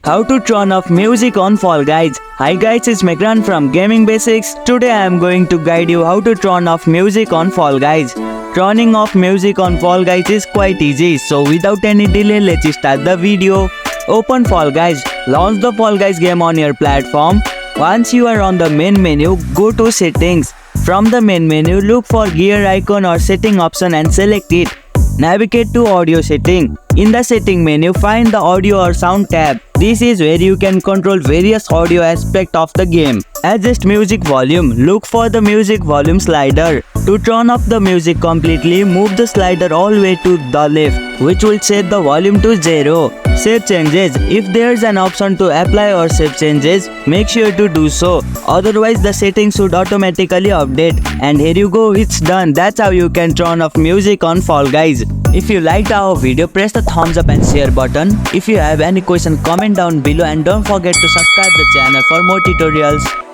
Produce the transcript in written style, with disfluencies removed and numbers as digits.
How to turn off music on Fall Guys. Hi guys, it's Megran from Gaming Basics. Today I am going to guide you how to turn off music on Fall Guys. Turning off music on Fall Guys is quite easy, so without any delay, let's start the video. Open Fall Guys. Launch the Fall Guys game on your platform. Once you are on the main menu, go to Settings. From the main menu, look for gear icon or setting option and select it. Navigate to audio setting. In the setting menu, find the audio or sound tab. This is where you can control various audio aspects of the game. Adjust music volume. Look for the music volume slider. To turn off the music completely, move the slider all the way to the left, which will set the volume to 0. Save changes. If there's an option to apply or save changes, make sure to do so. Otherwise, the settings should automatically update. And here you go, it's done. That's how you can turn off music on Fall Guys. If you liked our video, press the thumbs up and share button. If you have any question, comment down below and don't forget to subscribe the channel for more tutorials.